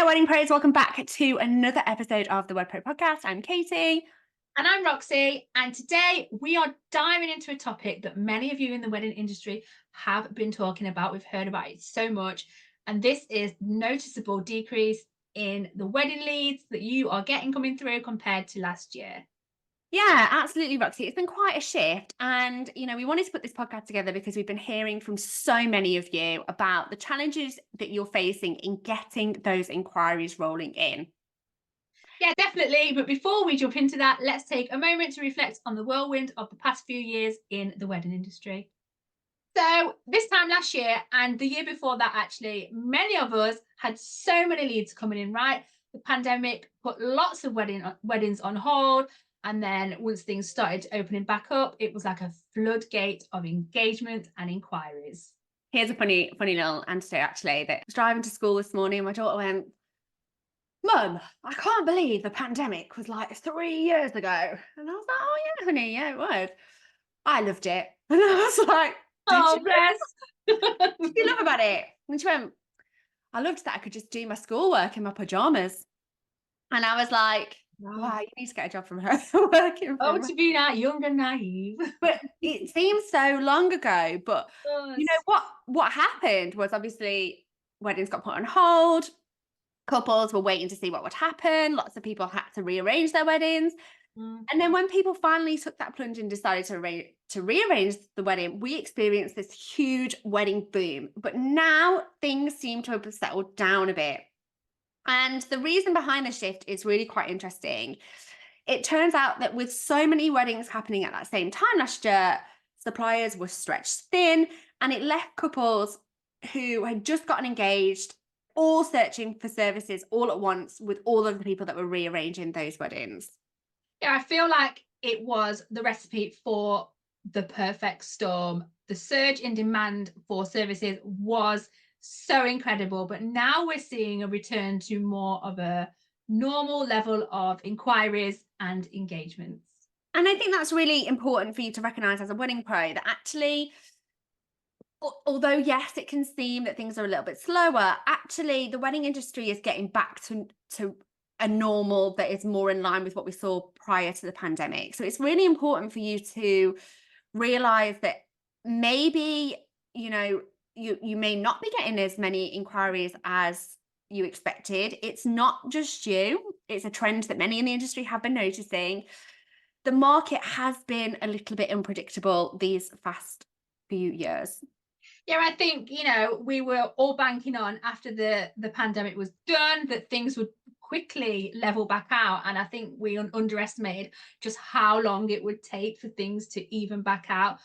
there, wedding pros. Welcome back to another episode of the WedPro Podcast. I'm Katie. And I'm Roxy. And today we are diving into a topic that many of you in the wedding industry have been talking about. We've heard about it so much. And this is noticeable decrease in the wedding leads that you are getting coming through compared to last year. Yeah, absolutely, Roxy. It's been quite a shift. And, we wanted to put this podcast together because we've been hearing from so many of you about the challenges that you're facing in getting those inquiries rolling in. Yeah, definitely. But before we jump into that, let's take a moment to reflect on the whirlwind of the past few years in the wedding industry. So this time last year and the year before that, actually, many of us had so many leads coming in, right? The pandemic put lots of weddings on hold. And then once things started opening back up, it was like a floodgate of engagement and inquiries. Here's a funny little anecdote, actually, that I was driving to school this morning and my daughter went, Mum, I can't believe the pandemic was like 3 years ago. And I was like, oh yeah, honey, yeah, it was. I loved it. And I was like, Oh, bless. What did you love about it? And she went, I loved that I could just do my schoolwork in my pajamas. And I was like, wow, you need to get a job from her working Oh, from to be that young and naive. But it seems so long ago. But you know what happened was obviously weddings got put on hold. Couples were waiting to see what would happen. Lots of people had to rearrange their weddings. And then when people finally took that plunge and decided to rearrange the wedding, we experienced this huge wedding boom. But now things seem to have settled down a bit. And the reason behind the shift is really quite interesting. It turns out that with so many weddings happening at that same time last year, suppliers were stretched thin, and it left couples who had just gotten engaged all searching for services all at once with all of the people that were rearranging those weddings. Yeah, I feel like it was the recipe for the perfect storm. The surge in demand for services was so incredible, but now we're seeing a return to more of a normal level of inquiries and engagements. And I think that's really important for you to recognize as a wedding pro that actually, although yes, it can seem that things are a little bit slower, actually the wedding industry is getting back to a normal that is more in line with what we saw prior to the pandemic. So it's really important for you to realize that maybe, you may not be getting as many inquiries as you expected. It's not just you. It's a trend that many in the industry have been noticing. The market has been a little bit unpredictable these past few years. Yeah, I think, we were all banking on after the pandemic was done that things would quickly level back out. And I think we underestimated just how long it would take for things to even back out.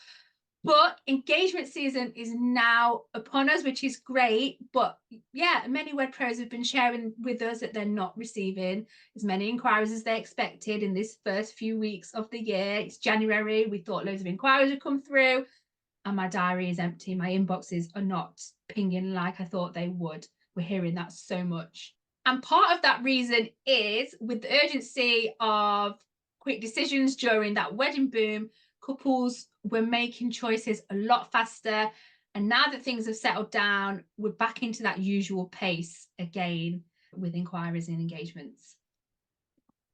But engagement season is now upon us, which is great. But yeah, many wed pros have been sharing with us that they're not receiving as many inquiries as they expected in this first few weeks of the year. It's January. We thought loads of inquiries would come through. And my diary is empty. My inboxes are not pinging like I thought they would. We're hearing that so much. And part of that reason is with the urgency of quick decisions during that wedding boom, couples were making choices a lot faster. And now that things have settled down, we're back into that usual pace again with inquiries and engagements.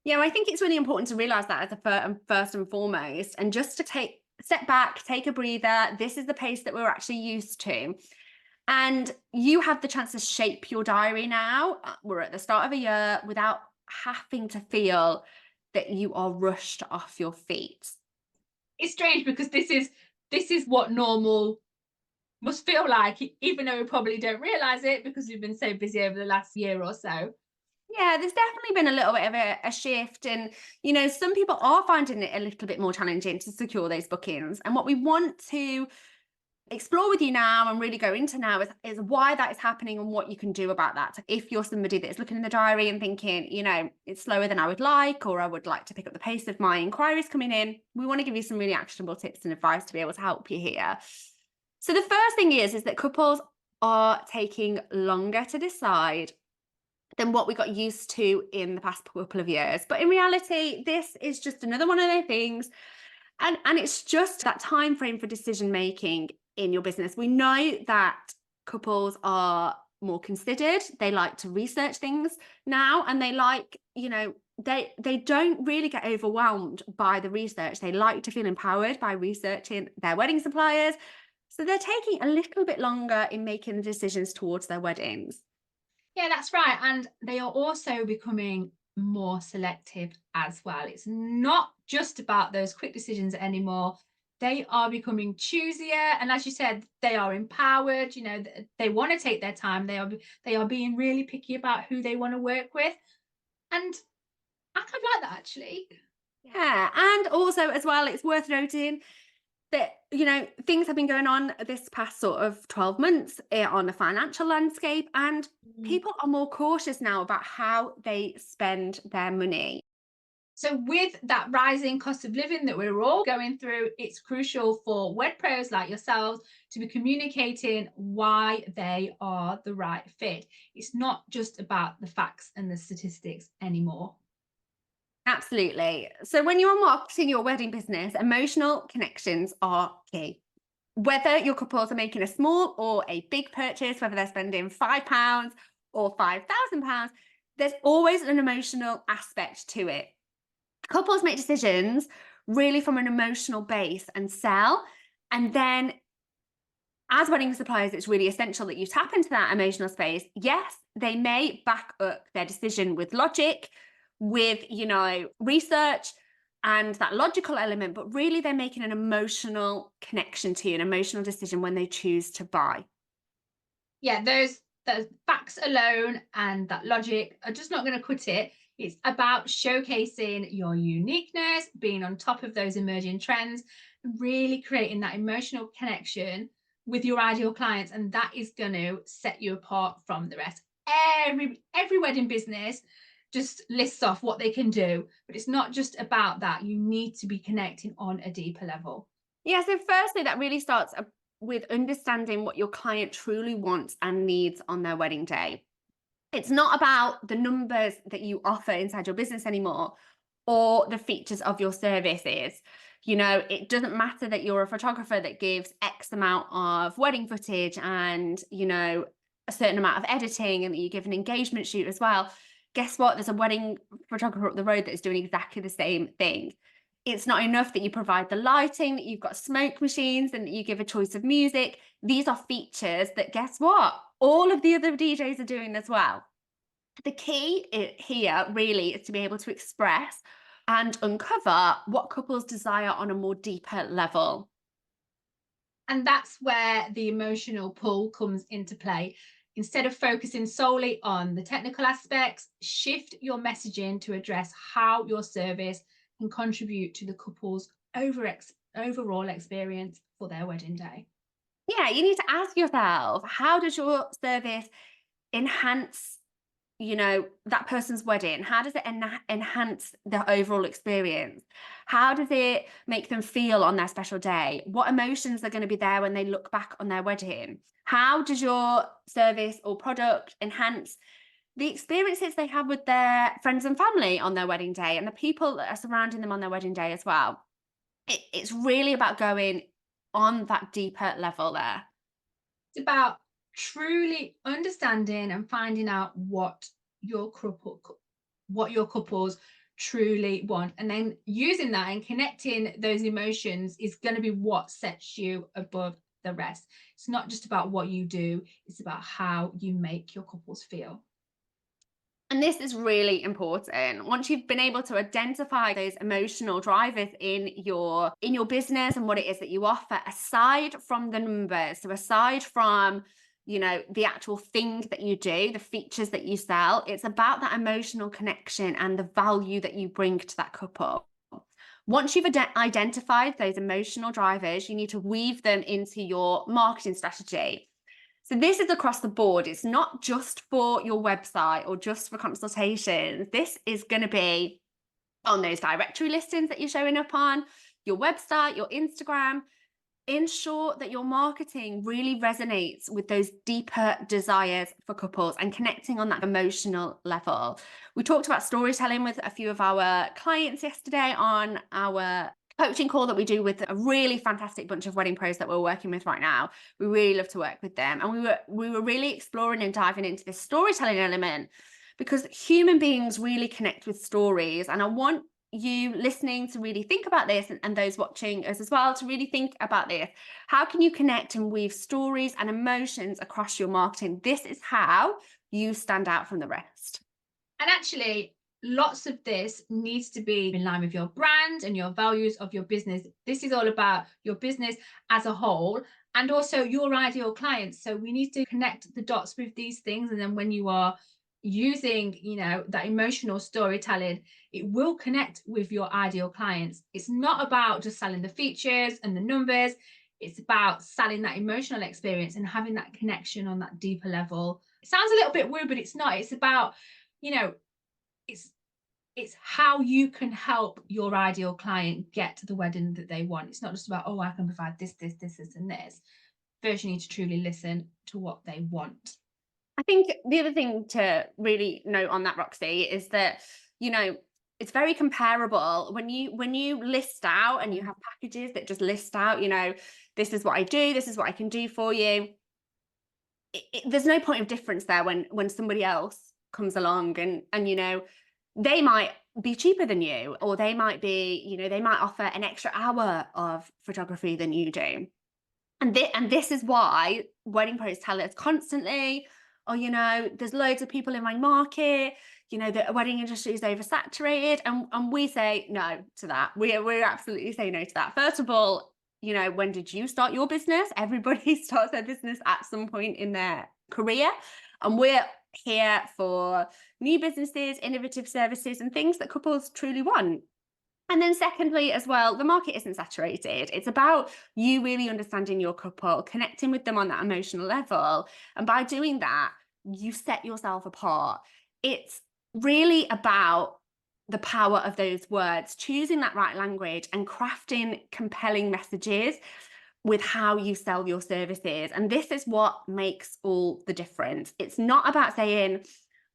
Yeah, I think it's really important to realize that as a first and foremost, and just to step back, take a breather. This is the pace that we're actually used to. And you have the chance to shape your diary now. We're at the start of a year without having to feel that you are rushed off your feet. It's strange because this is what normal must feel like, even though we probably don't realize it because we've been so busy over the last year or so. Yeah, there's definitely been a little bit of a shift. And, some people are finding it a little bit more challenging to secure those bookings. And what we want to explore with you now and really go into now is why that is happening and what you can do about that. If you're somebody that is looking in the diary and thinking, it's slower than I would like, or I would like to pick up the pace of my inquiries coming in, we want to give you some really actionable tips and advice to be able to help you here. So the first thing is that couples are taking longer to decide than what we got used to in the past couple of years. But in reality, this is just another one of those things. And it's just that time frame for decision making in your business. We know that couples are more considered. They like to research things now, and they like, they don't really get overwhelmed by the research. They like to feel empowered by researching their wedding suppliers. So they're taking a little bit longer in making decisions towards their weddings. Yeah, that's right. And they are also becoming more selective as well. It's not just about those quick decisions anymore. They are becoming choosier, and as you said, they are empowered. They want to take their time. They are being really picky about who they want to work with, and I kind of like that, actually. Yeah, and also as well, it's worth noting that, things have been going on this past sort of 12 months on the financial landscape, and people are more cautious now about how they spend their money. So with that rising cost of living that we're all going through, it's crucial for WedPros like yourselves to be communicating why they are the right fit. It's not just about the facts and the statistics anymore. Absolutely. So when you're marketing your wedding business, emotional connections are key. Whether your couples are making a small or a big purchase, whether they're spending £5 or £5,000, there's always an emotional aspect to it. Couples make decisions really from an emotional base and sell. And then as wedding suppliers, it's really essential that you tap into that emotional space. Yes, they may back up their decision with logic, with, research and that logical element, but really they're making an emotional connection to you, an emotional decision when they choose to buy. Yeah, those facts alone and that logic are just not going to cut it. It's about showcasing your uniqueness, being on top of those emerging trends, really creating that emotional connection with your ideal clients, and that is going to set you apart from the rest. Every wedding business just lists off what they can do, but it's not just about that. You need to be connecting on a deeper level. Yeah, so firstly, that really starts with understanding what your client truly wants and needs on their wedding day. It's not about the numbers that you offer inside your business anymore, or the features of your services. It doesn't matter that you're a photographer that gives X amount of wedding footage and, a certain amount of editing, and that you give an engagement shoot as well. Guess what? There's a wedding photographer up the road that is doing exactly the same thing. It's not enough that you provide the lighting, that you've got smoke machines, and that you give a choice of music. These are features that, guess what? All of the other DJs are doing as well. The key here really is to be able to express and uncover what couples desire on a more deeper level. And that's where the emotional pull comes into play. Instead of focusing solely on the technical aspects, shift your messaging to address how your service can contribute to the couple's overall experience for their wedding day. Yeah, you need to ask yourself, how does your service enhance, that person's wedding? How does it enhance the overall experience? How does it make them feel on their special day? What emotions are going to be there when they look back on their wedding? How does your service or product enhance the experiences they have with their friends and family on their wedding day, and the people that are surrounding them on their wedding day as well? It's really about going on that deeper level there. It's about truly understanding and finding out what your couples truly want, and then using that and connecting those emotions is going to be what sets you above the rest. It's not just about what you do, it's about how you make your couples feel. And this is really important. Once you've been able to identify those emotional drivers in your business and what it is that you offer, aside from the numbers, so aside from, the actual thing that you do, the features that you sell, it's about that emotional connection and the value that you bring to that couple. Once you've identified those emotional drivers, you need to weave them into your marketing strategy. So this is across the board. It's not just for your website or just for consultations. This is going to be on those directory listings that you're showing up on, your website, your Instagram. Ensure that your marketing really resonates with those deeper desires for couples and connecting on that emotional level. We talked about storytelling with a few of our clients yesterday on our coaching call that we do with a really fantastic bunch of wedding pros that we're working with right now. We really love to work with them. And we were really exploring and diving into this storytelling element, because human beings really connect with stories. And I want you listening to really think about this, and those watching us as well to really think about this. How can you connect and weave stories and emotions across your marketing? This is how you stand out from the rest. And actually, lots of this needs to be in line with your brand and your values of your business. This is all about your business as a whole and also your ideal clients. So we need to connect the dots with these things. And then when you are using, that emotional storytelling, it will connect with your ideal clients. It's not about just selling the features and the numbers. It's about selling that emotional experience and having that connection on that deeper level. It sounds a little bit weird, but it's not. It's about, it's how you can help your ideal client get to the wedding that they want. It's not just about, I can provide this, and this. First, you need to truly listen to what they want. I think the other thing to really note on that, Roxy, is that, it's very comparable when you list out and you have packages that just list out, this is what I do, this is what I can do for you. There's no point of difference there when somebody else comes along and they might be cheaper than you, or they might be, they might offer an extra hour of photography than you do. And this is why wedding pros tell us constantly, there's loads of people in my market, the wedding industry is oversaturated. And we say no to that. We absolutely say no to that. First of all, when did you start your business? Everybody starts their business at some point in their career. And we're here for new businesses, innovative services, and things that couples truly want. And then secondly, as well, the market isn't saturated. It's about you really understanding your couple, connecting with them on that emotional level. And by doing that, you set yourself apart. It's really about the power of those words, choosing that right language and crafting compelling messages with how you sell your services. And this is what makes all the difference. It's not about saying,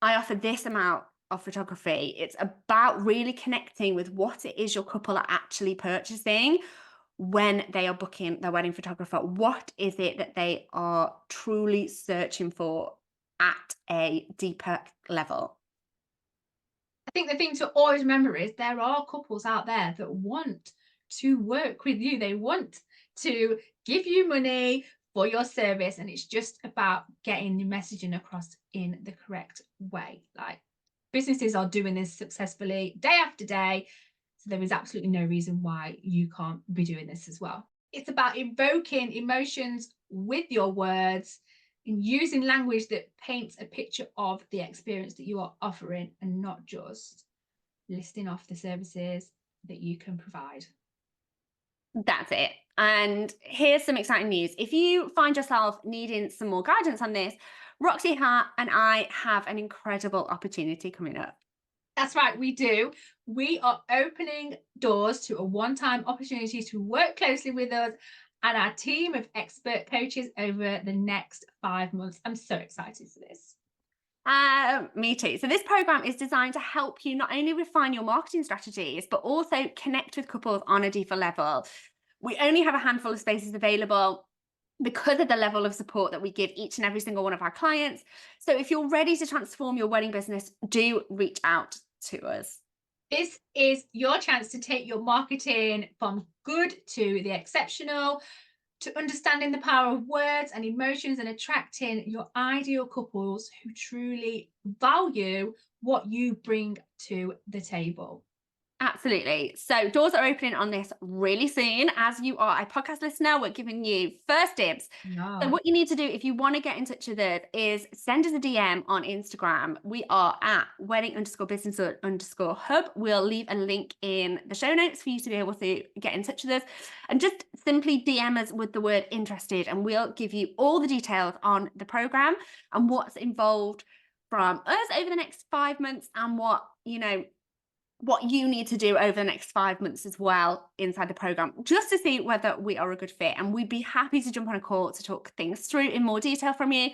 I offer this amount of photography. It's about really connecting with what it is your couple are actually purchasing when they are booking their wedding photographer. What is it that they are truly searching for at a deeper level? I think the thing to always remember is there are couples out there that want to work with you. They want to give you money for your service, and it's just about getting your messaging across in the correct way. Like, businesses are doing this successfully day after day, so there is absolutely no reason why you can't be doing this as well. It's about evoking emotions with your words and using language that paints a picture of the experience that you are offering, and not just listing off the services that you can provide. That's it. And here's some exciting news. If you find yourself needing some more guidance on this, Roxy and I have an incredible opportunity coming up. That's right, we do. We are opening doors to a one-time opportunity to work closely with us and our team of expert coaches over the next 5 months. I'm so excited for this. Me too. So this program is designed to help you not only refine your marketing strategies, but also connect with couples on a deeper level. We only have a handful of spaces available because of the level of support that we give each and every single one of our clients. So if you're ready to transform your wedding business, do reach out to us. This is your chance to take your marketing from good to the exceptional, to understanding the power of words and emotions and attracting your ideal couples who truly value what you bring to the table. Absolutely. So doors are opening on this really soon. As you are a podcast listener, we're giving you first dibs. So what you need to do if you want to get in touch with us is send us a DM on Instagram. We are at wedding_business_hub. We'll leave a link in the show notes for you to be able to get in touch with us, and just simply DM us with the word interested, and we'll give you all the details on the program and what's involved from us over the next 5 months, and what you need to do over the next 5 months as well inside the program, just to see whether we are a good fit. And we'd be happy to jump on a call to talk things through in more detail from you.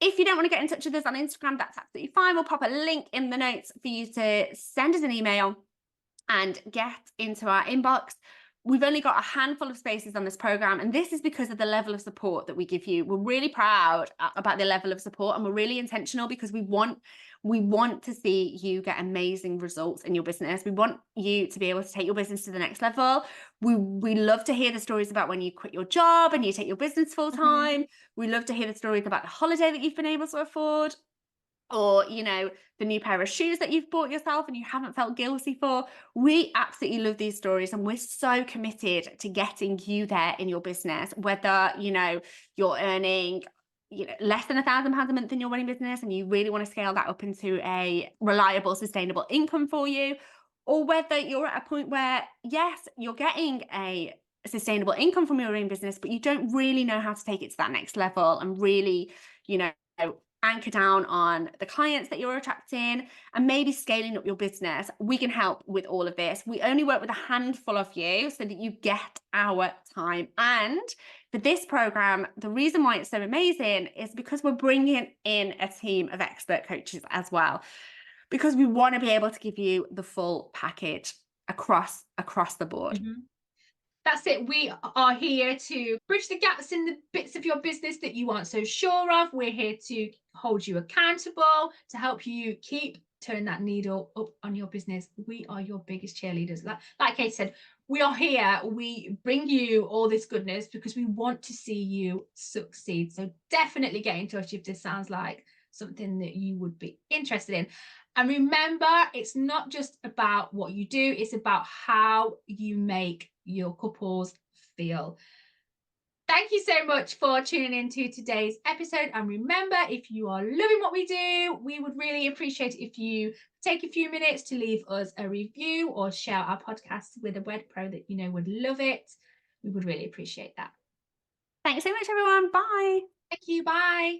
If you don't want to get in touch with us on Instagram, that's absolutely fine. We'll pop a link in the notes for you to send us an email and get into our inbox. we've only got a handful of spaces on this program, and this is because of the level of support that we give you. We're really proud about the level of support, and we're really intentional because we want to see you get amazing results in your business. We want you to be able to take your business to the next level. We love to hear the stories about when you quit your job and you take your business full time. We love to hear the stories about the holiday that you've been able to afford, or, you know, the new pair of shoes that you've bought yourself and you haven't felt guilty for. We absolutely love these stories, and we're so committed to getting you there in your business, whether, you know, you're earning, you know, less than £1,000 a month in your wedding business and you really want to scale that up into a reliable, sustainable income for you, or whether you're at a point where, yes, you're getting a sustainable income from your own business, but you don't really know how to take it to that next level and really, you know, anchor down on the clients that you're attracting and maybe scaling up your business. We can help with all of this. We only work with a handful of you so that you get our time. And for this program, the reason why it's so amazing is because we're bringing in a team of expert coaches as well, because we want to be able to give you the full package across the board. That's it. We are here to bridge the gaps in the bits of your business that you aren't so sure of. We're here to hold you accountable, to help you keep turning that needle up on your business. We are your biggest cheerleaders. Like Kate said, we are here. We bring you all this goodness because we want to see you succeed. So definitely get in touch if this sounds like something that you would be interested in. And remember, it's not just about what you do, it's about how you make your couples feel. Thank you so much for tuning into today's episode. And remember, if you are loving what we do, we would really appreciate if you take a few minutes to leave us a review or share our podcast with a WedPro that you know would love it. We would really appreciate that. Thanks so much, everyone. Bye. Thank you. Bye.